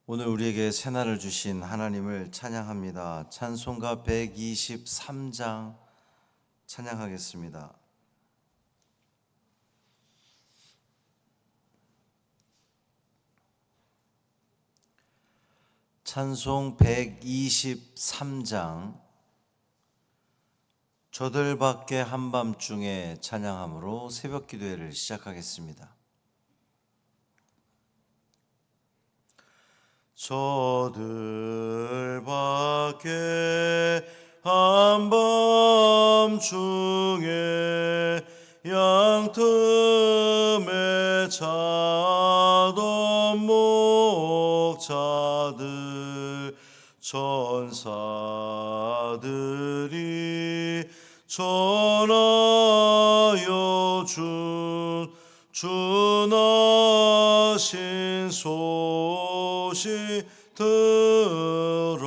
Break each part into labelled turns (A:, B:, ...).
A: 오늘 우리에게 새날을 주신 하나님을 찬양합니다. 찬송가 123장 찬양하겠습니다. 찬송 123장 저들밖에 한밤중에 찬양함으로 새벽 기도회를 시작하겠습니다. 저들밖에 한밤중에 양틈에 자던 목자들 천사들이 전하여 준하신 소식 들었네.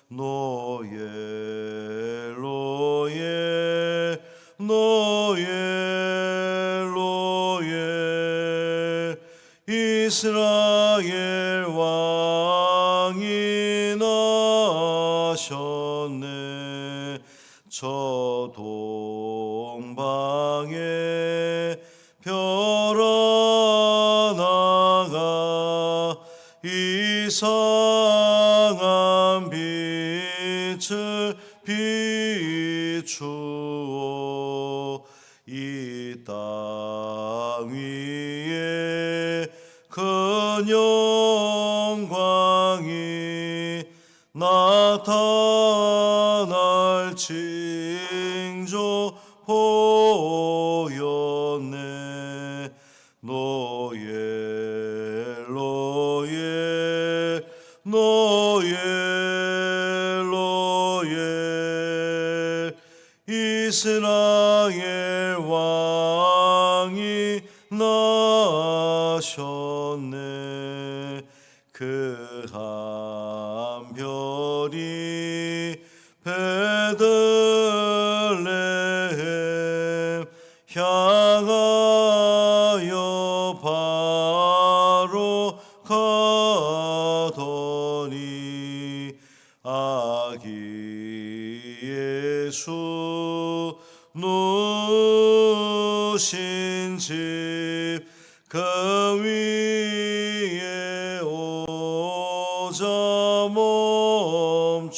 A: 노예 이스라엘 왕이 나셨네. 저 동방에 별 하나가 이상한 빛을 비추어 이 땅 위에 큰 영광이 나타날 징조 보였네. 노예 이스라엘 왕이 나셨네. 그 한 별이 베들레헴 향하여 바로 가더니 아기 예수 누신 집 그 위에 오자 멈췄네.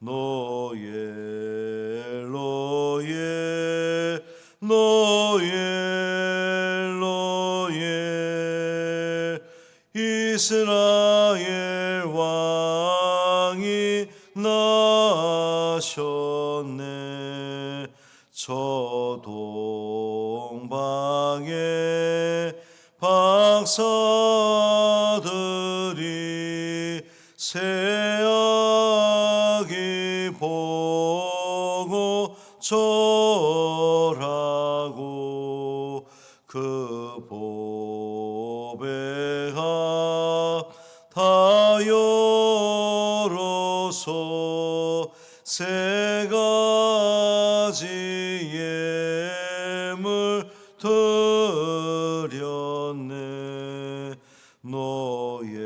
A: 노예 이스라엘 왕이 나셨네. 저 동방에 박사들이 새아기 보고 절하고 그 보배가 다여로서 세 가지 예물 드렸네. 노예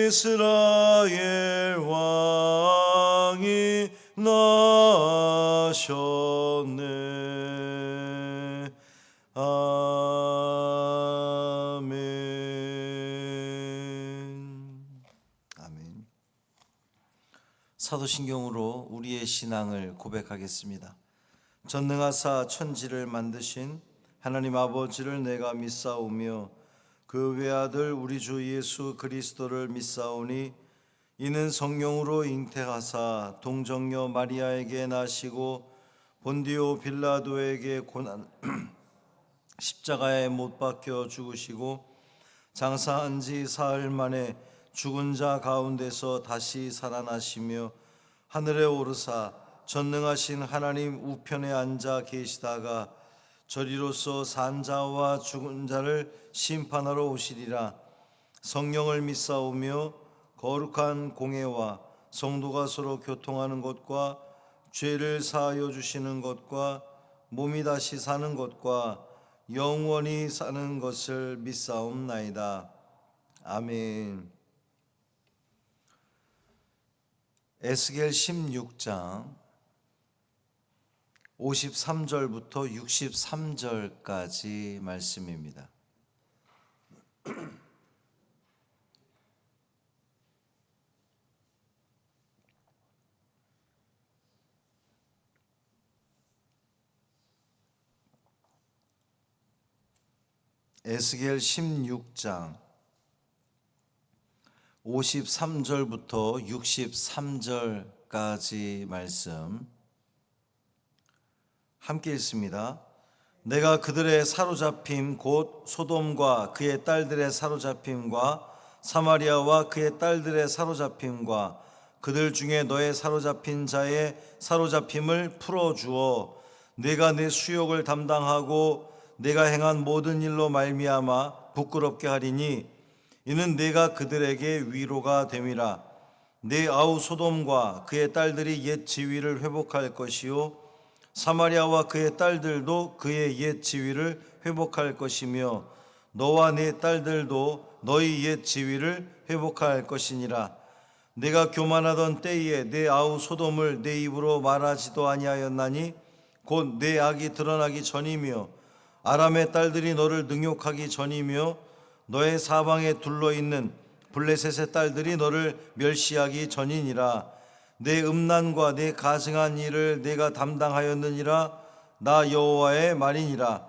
A: 이스라엘 왕이 나셨네. 아멘. 사도신경으로 우리의 신앙을 고백하겠습니다. 전능하사 천지를 만드신 하나님 아버지를 내가 믿사오며 그 외아들 우리 주 예수 그리스도를 믿사오니 이는 성령으로 잉태하사 동정녀 마리아에게 나시고 본디오 빌라도에게 고난 십자가에 못 박혀 죽으시고 장사한 지 사흘 만에 죽은 자 가운데서 다시 살아나시며 하늘에 오르사 전능하신 하나님 우편에 앉아 계시다가 저리로서 산 자와 죽은 자를 심판하러 오시리라. 성령을 믿사오며 거룩한 공회와 성도가 서로 교통하는 것과 죄를 사하여 주시는 것과 몸이 다시 사는 것과 영원히 사는 것을 믿사옵나이다. 아멘. 에스겔 16장 53절부터 63절까지 말씀입니다. 에스겔 16장 53절부터 63절까지 말씀 함께 읽습니다. 내가 그들의 사로잡힘 곧 소돔과 그의 딸들의 사로잡힘과 사마리아와 그의 딸들의 사로잡힘과 그들 중에 너의 사로잡힌 자의 사로잡힘을 풀어주어 내가 내 수욕을 담당하고 내가 행한 모든 일로 말미암아 부끄럽게 하리니 이는 내가 그들에게 위로가 됨이라. 내 아우 소돔과 그의 딸들이 옛 지위를 회복할 것이요 사마리아와 그의 딸들도 그의 옛 지위를 회복할 것이며 너와 네 딸들도 너희 옛 지위를 회복할 것이니라. 내가 교만하던 때에 내 아우 소돔을 내 입으로 말하지도 아니하였나니 곧 내 악이 드러나기 전이며 아람의 딸들이 너를 능욕하기 전이며 너의 사방에 둘러있는 블레셋의 딸들이 너를 멸시하기 전이니라. 내 음란과 내 가증한 일을 내가 담당하였느니라. 나 여호와의 말이니라.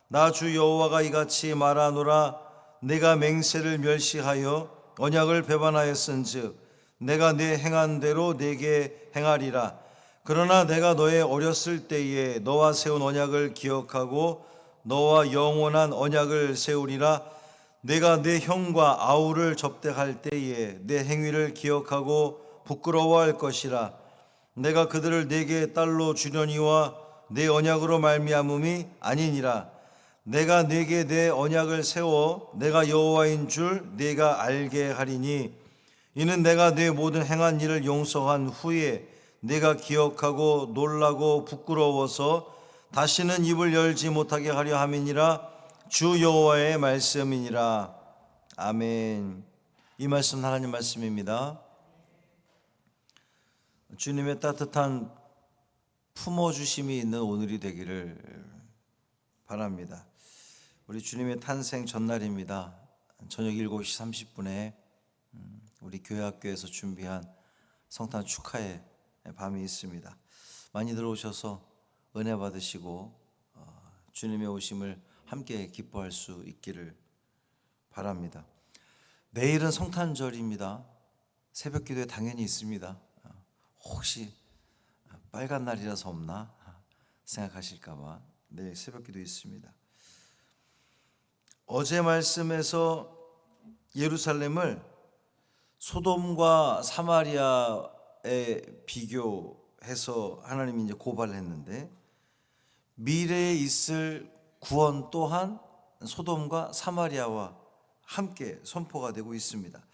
A: 나 주 여호와가 이같이 말하노라. 내가 맹세를 멸시하여 언약을 배반하였은즉 내가 내 행한 대로 내게 행하리라. 그러나 내가 너의 어렸을 때에 너와 세운 언약을 기억하고 너와 영원한 언약을 세우리라. 내가 내 형과 아우를 접대할 때에 내 행위를 기억하고 부끄러워할 것이라. 내가 그들을 내게 딸로 주려니와 내 언약으로 말미암음이 아니니라. 내가 내게 내 언약을 세워 내가 여호와인 줄 내가 알게 하리니 이는 내가 내 모든 행한 일을 용서한 후에 내가 기억하고 놀라고 부끄러워서 다시는 입을 열지 못하게 하려 함이니라. 주 여호와의 말씀이니라. 아멘. 이 말씀 하나님 말씀입니다. 주님의 따뜻한 품어주심이 있는 오늘이 되기를 바랍니다. 우리 주님의 탄생 전날입니다. 저녁 7시 30분에 우리 교회학교에서 준비한 성탄 축하의 밤이 있습니다. 많이 들어오셔서 은혜 받으시고 주님의 오심을 함께 기뻐할 수 있기를 바랍니다. 내일은 성탄절입니다. 새벽 기도에 당연히 있습니다. 혹시 빨간 날이라서 없나 생각하실까 봐 내일 새벽 기도 있습니다. 어제 말씀에서 예루살렘을 소돔과 사마리아에 비교해서 하나님이 이제 고발을 했는데 미래에 있을 구원 또한 소돔과 사마리아와 함께 선포가 되고 있습니다.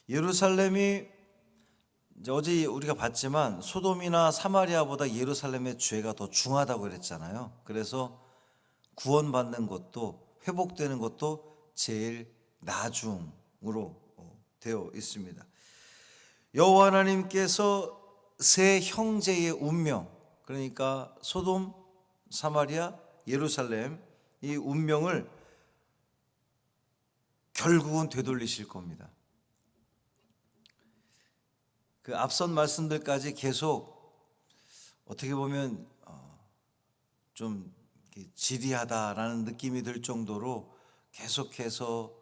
A: 예루살렘이 이제 어제 우리가 봤지만 소돔이나 사마리아보다 예루살렘의 죄가 더 중하다고 그랬잖아요. 그래서 구원받는 것도 회복되는 것도 제일 나중으로 되어 있습니다. 여호와 하나님께서 세 형제의 운명, 그러니까 소돔, 사마리아, 예루살렘 이 운명을 결국은 되돌리실 겁니다. 그 앞선 말씀들까지 계속 어떻게 보면 좀 지리하다라는 느낌이 들 정도로 계속해서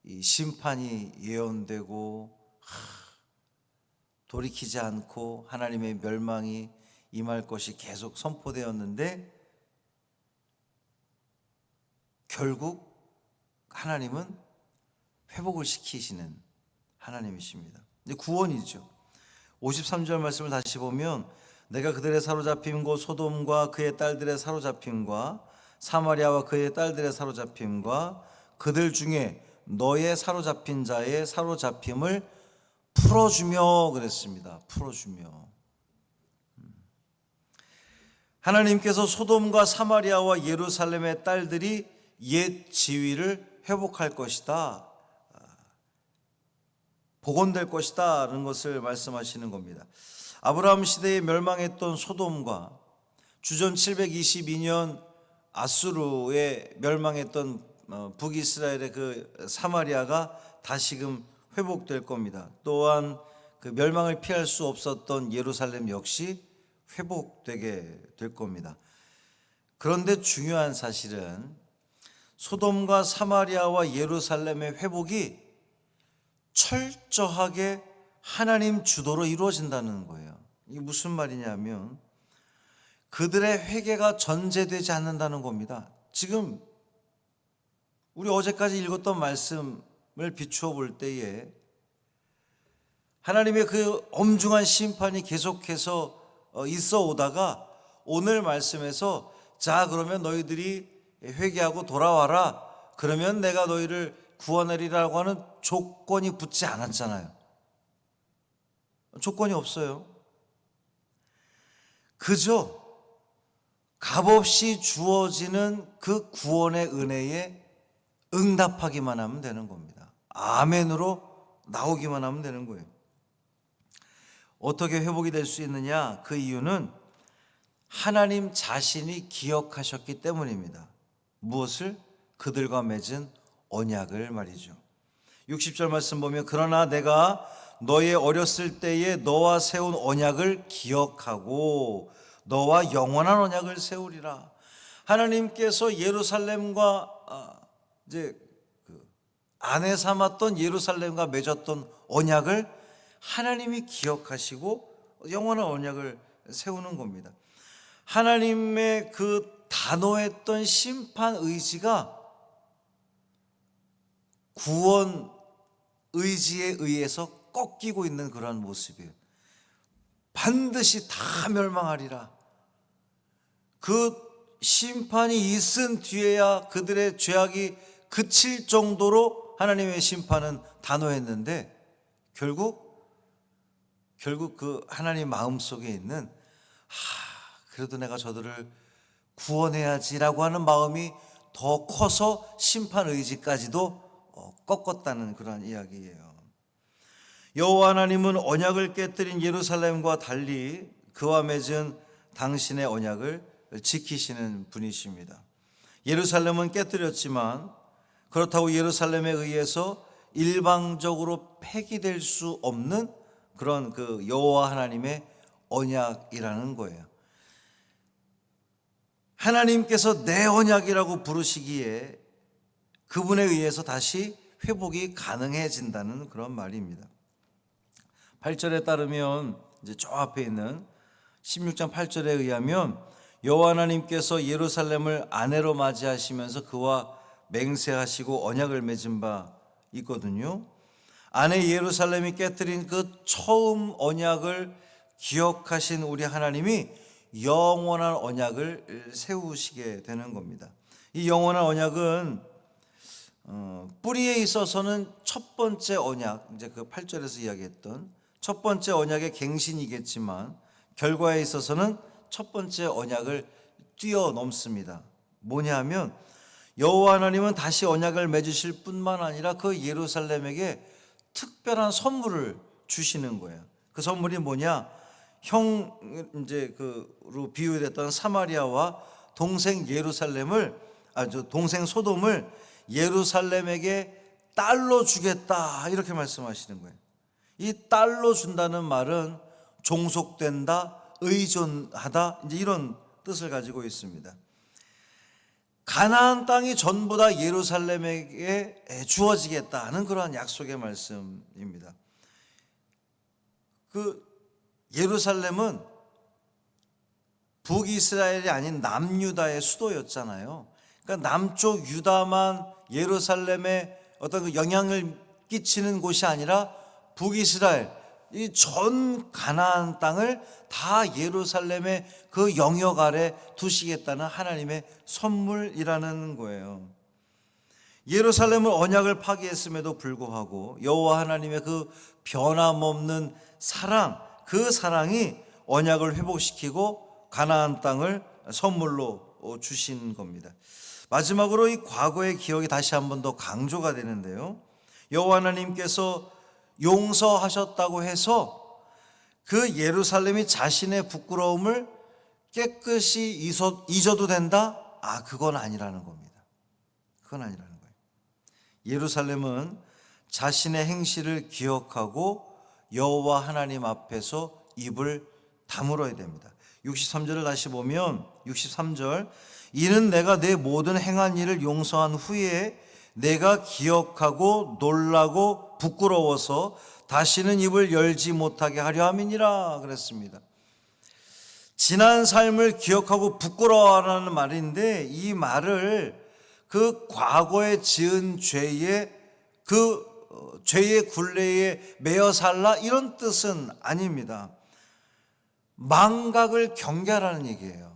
A: 이 심판이 예언되고 돌이키지 않고 하나님의 멸망이 임할 것이 계속 선포되었는데 결국 하나님은 회복을 시키시는 하나님이십니다. 이제 구원이죠. 53절 말씀을 다시 보면 내가 그들의 사로잡힘 곧 소돔과 그의 딸들의 사로잡힘과 사마리아와 그의 딸들의 사로잡힘과 그들 중에 너의 사로잡힌 자의 사로잡힘을 풀어주며 그랬습니다. 풀어주며. 하나님께서 소돔과 사마리아와 예루살렘의 딸들이 옛 지위를 회복할 것이다, 복원될 것이다 라는 것을 말씀하시는 겁니다. 아브라함 시대에 멸망했던 소돔과 주전 722년 아수르에 멸망했던 북이스라엘의 그 사마리아가 다시금 회복될 겁니다. 또한 그 멸망을 피할 수 없었던 예루살렘 역시 회복되게 될 겁니다. 그런데 중요한 사실은 소돔과 사마리아와 예루살렘의 회복이 철저하게 하나님 주도로 이루어진다는 거예요. 이게 무슨 말이냐면 그들의 회개가 전제되지 않는다는 겁니다. 지금 우리 어제까지 읽었던 말씀을 비추어 볼 때에 하나님의 그 엄중한 심판이 계속해서 있어 오다가 오늘 말씀에서 자 그러면 너희들이 회개하고 돌아와라, 그러면 내가 너희를 구원하리라고 하는 조건이 붙지 않았잖아요. 조건이 없어요. 그저 값없이 주어지는 그 구원의 은혜에 응답하기만 하면 되는 겁니다. 아멘으로 나오기만 하면 되는 거예요. 어떻게 회복이 될 수 있느냐? 그 이유는 하나님 자신이 기억하셨기 때문입니다. 무엇을? 그들과 맺은 언약을 말이죠. 60절 말씀 보면 그러나 내가 너의 어렸을 때에 너와 세운 언약을 기억하고 너와 영원한 언약을 세우리라. 하나님께서 예루살렘과 이제 아내 삼았던 예루살렘과 맺었던 언약을 하나님이 기억하시고 영원한 언약을 세우는 겁니다. 하나님의 그 단호했던 심판 의지가 구원 의지에 의해서 꺾이고 있는 그러한 모습이에요. 반드시 다 멸망하리라. 그 심판이 있은 뒤에야 그들의 죄악이 그칠 정도로 하나님의 심판은 단호했는데 결국 그 하나님 마음속에 있는 그래도 내가 저들을 구원해야지라고 하는 마음이 더 커서 심판 의지까지도 꺾었다는 그런 이야기예요. 여호와 하나님은 언약을 깨뜨린 예루살렘과 달리 그와 맺은 당신의 언약을 지키시는 분이십니다. 예루살렘은 깨뜨렸지만 그렇다고 예루살렘에 의해서 일방적으로 폐기될 수 없는 그런 그 여호와 하나님의 언약이라는 거예요. 하나님께서 내 언약이라고 부르시기에 그분에 의해서 다시 회복이 가능해진다는 그런 말입니다. 8절에 따르면 이제 저 앞에 있는 16장 8절에 의하면 여호와 하나님께서 예루살렘을 아내로 맞이하시면서 그와 맹세하시고 언약을 맺은 바 있거든요. 아내 예루살렘이 깨뜨린 그 처음 언약을 기억하신 우리 하나님이 영원한 언약을 세우시게 되는 겁니다. 이 영원한 언약은 뿌리에 있어서는 첫 번째 언약, 이제 그 8절에서 이야기했던 첫 번째 언약의 갱신이겠지만 결과에 있어서는 첫 번째 언약을 뛰어넘습니다. 뭐냐 하면 여호와 하나님은 다시 언약을 맺으실 뿐만 아니라 그 예루살렘에게 특별한 선물을 주시는 거예요. 그 선물이 뭐냐? 이제 그로 비유됐던 사마리아와 동생 동생 소돔을 예루살렘에게 딸로 주겠다 이렇게 말씀하시는 거예요. 이 딸로 준다는 말은 종속된다, 의존하다 이제 이런 뜻을 가지고 있습니다. 가나안 땅이 전부 다 예루살렘에게 주어지겠다는 그러한 약속의 말씀입니다. 그 예루살렘은 북이스라엘이 아닌 남유다의 수도였잖아요. 그러니까 남쪽 유다만 예루살렘에 어떤 그 영향을 끼치는 곳이 아니라 북이스라엘, 이 전 가나안 땅을 다 예루살렘의 그 영역 아래 두시겠다는 하나님의 선물이라는 거예요. 예루살렘은 언약을 파기했음에도 불구하고 여호와 하나님의 그 변함없는 사랑, 그 사랑이 언약을 회복시키고 가나안 땅을 선물로 주신 겁니다. 마지막으로 이 과거의 기억이 다시 한 번 더 강조가 되는데요, 여호와 하나님께서 용서하셨다고 해서 그 예루살렘이 자신의 부끄러움을 깨끗이 잊어도 된다? 그건 아니라는 겁니다. 그건 아니라는 거예요. 예루살렘은 자신의 행실을 기억하고 여호와 하나님 앞에서 입을 다물어야 됩니다. 63절을 다시 보면 63절, 이는 내가 내 모든 행한 일을 용서한 후에 내가 기억하고 놀라고 부끄러워서 다시는 입을 열지 못하게 하려 함이니라 그랬습니다. 지난 삶을 기억하고 부끄러워하라는 말인데, 이 말을 그 과거에 지은 죄의 그 죄의 굴레에 매여 살라 이런 뜻은 아닙니다. 망각을 경계하라는 얘기예요.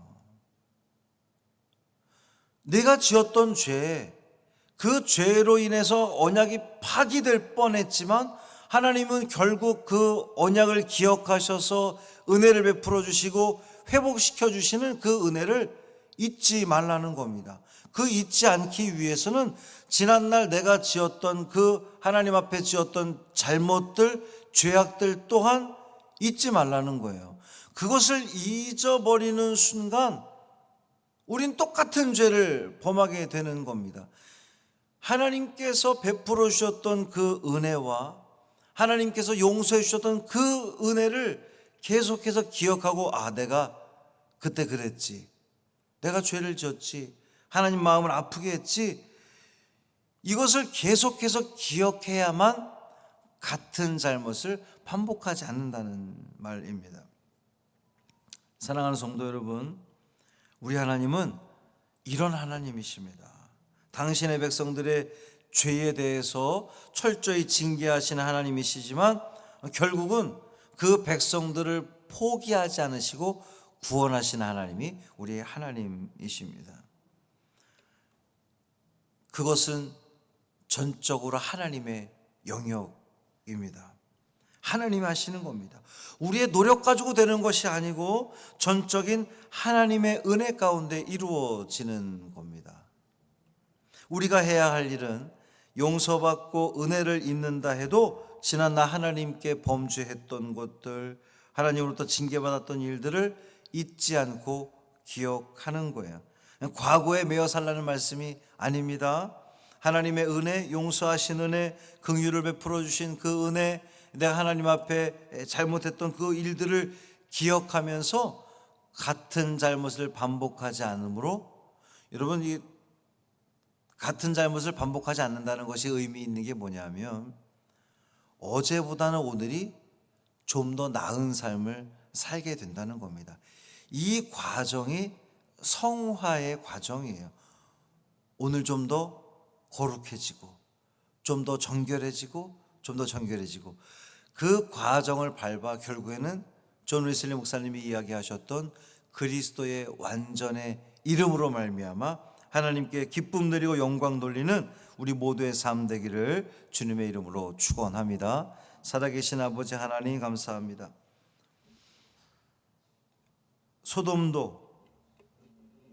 A: 내가 지었던 죄, 그 죄로 인해서 언약이 파기될 뻔했지만 하나님은 결국 그 언약을 기억하셔서 은혜를 베풀어 주시고 회복시켜 주시는 그 은혜를 잊지 말라는 겁니다. 그 잊지 않기 위해서는 지난날 내가 지었던 그 하나님 앞에 지었던 잘못들, 죄악들 또한 잊지 말라는 거예요. 그것을 잊어버리는 순간 우린 똑같은 죄를 범하게 되는 겁니다. 하나님께서 베풀어 주셨던 그 은혜와 하나님께서 용서해 주셨던 그 은혜를 계속해서 기억하고, 내가 그때 그랬지, 내가 죄를 지었지, 하나님 마음을 아프게 했지, 이것을 계속해서 기억해야만 같은 잘못을 반복하지 않는다는 말입니다. 사랑하는 성도 여러분, 우리 하나님은 이런 하나님이십니다. 당신의 백성들의 죄에 대해서 철저히 징계하시는 하나님이시지만 결국은 그 백성들을 포기하지 않으시고 구원하시는 하나님이 우리의 하나님이십니다. 그것은 전적으로 하나님의 영역입니다. 하나님이 하시는 겁니다. 우리의 노력 가지고 되는 것이 아니고 전적인 하나님의 은혜 가운데 이루어지는 겁니다. 우리가 해야 할 일은 용서받고 은혜를 입는다 해도 지난날 하나님께 범죄했던 것들, 하나님으로부터 징계받았던 일들을 잊지 않고 기억하는 거예요. 과거에 매여 살라는 말씀이 아닙니다. 하나님의 은혜, 용서하신 은혜, 긍휼을 베풀어 주신 그 은혜, 내가 하나님 앞에 잘못했던 그 일들을 기억하면서 같은 잘못을 반복하지 않으므로, 여러분, 이 같은 잘못을 반복하지 않는다는 것이 의미 있는 게 뭐냐면 어제보다는 오늘이 좀 더 나은 삶을 살게 된다는 겁니다. 이 과정이 성화의 과정이에요. 오늘 좀 더 거룩해지고 좀 더 정결해지고 좀 더 정결해지고, 그 과정을 밟아 결국에는 존 웨슬리 목사님이 이야기하셨던 그리스도의 완전의 이름으로 말미암아 하나님께 기쁨 드리고 영광 돌리는 우리 모두의 삶 되기를 주님의 이름으로 축원합니다. 살아계신 아버지 하나님 감사합니다. 소돔도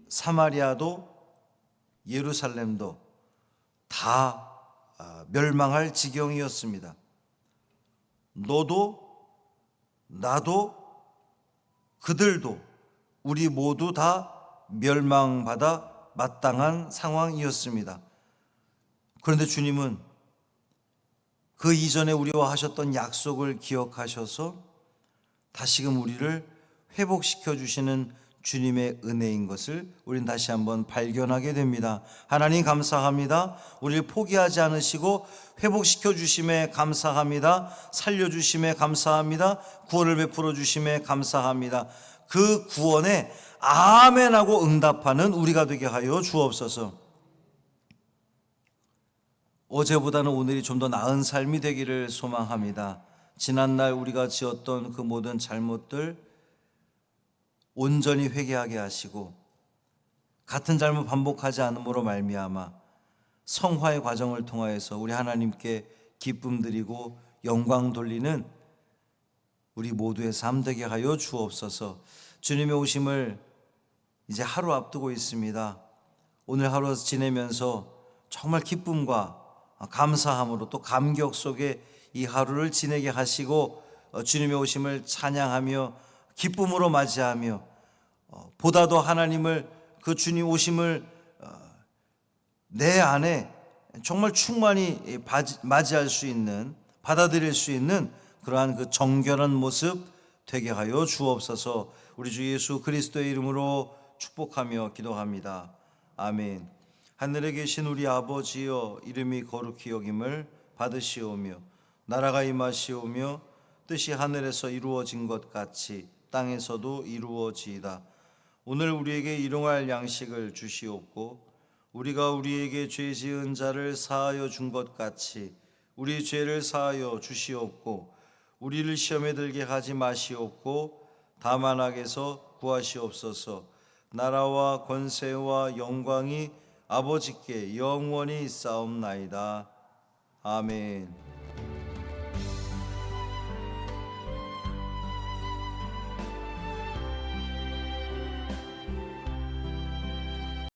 A: 사마리아도 예루살렘도 다 멸망할 지경이었습니다. 너도 나도 그들도 우리 모두 다 멸망받아 마땅한 상황이었습니다. 그런데 주님은 그 이전에 우리와 하셨던 약속을 기억하셔서 다시금 우리를 회복시켜 주시는 주님의 은혜인 것을 우리는 다시 한번 발견하게 됩니다. 하나님 감사합니다. 우리를 포기하지 않으시고 회복시켜 주심에 감사합니다. 살려주심에 감사합니다. 구원을 베풀어 주심에 감사합니다. 그 구원에 아멘하고 응답하는 우리가 되게 하여 주옵소서. 어제보다는 오늘이 좀 더 나은 삶이 되기를 소망합니다. 지난날 우리가 지었던 그 모든 잘못들 온전히 회개하게 하시고 같은 잘못 반복하지 않음으로 말미암아 성화의 과정을 통하여서 우리 하나님께 기쁨 드리고 영광 돌리는 우리 모두의 삶 되게 하여 주옵소서. 주님의 오심을 이제 하루 앞두고 있습니다. 오늘 하루 지내면서 정말 기쁨과 감사함으로 또 감격 속에 이 하루를 지내게 하시고 주님의 오심을 찬양하며 기쁨으로 맞이하며 보다도 하나님을 그 주님 오심을 내 안에 정말 충만히 맞이할 수 있는, 받아들일 수 있는 그러한 그 정결한 모습 되게 하여 주옵소서. 우리 주 예수 그리스도의 이름으로 축복하며 기도합니다. 아멘. 하늘에 계신 우리 아버지여, 이름이 거룩히 여김을 받으시오며 나라가 임하시오며 뜻이 하늘에서 이루어진 것 같이 땅에서도 이루어지이다. 오늘 우리에게 일용할 양식을 주시옵고 우리가 우리에게 죄 지은 자를 사하여 준 것 같이 우리 죄를 사하여 주시옵고 우리를 시험에 들게 하지 마시옵고 다만 악에서 구하시옵소서. 나라와 권세와 영광이 아버지께 영원히 있사옵나이다. 아멘.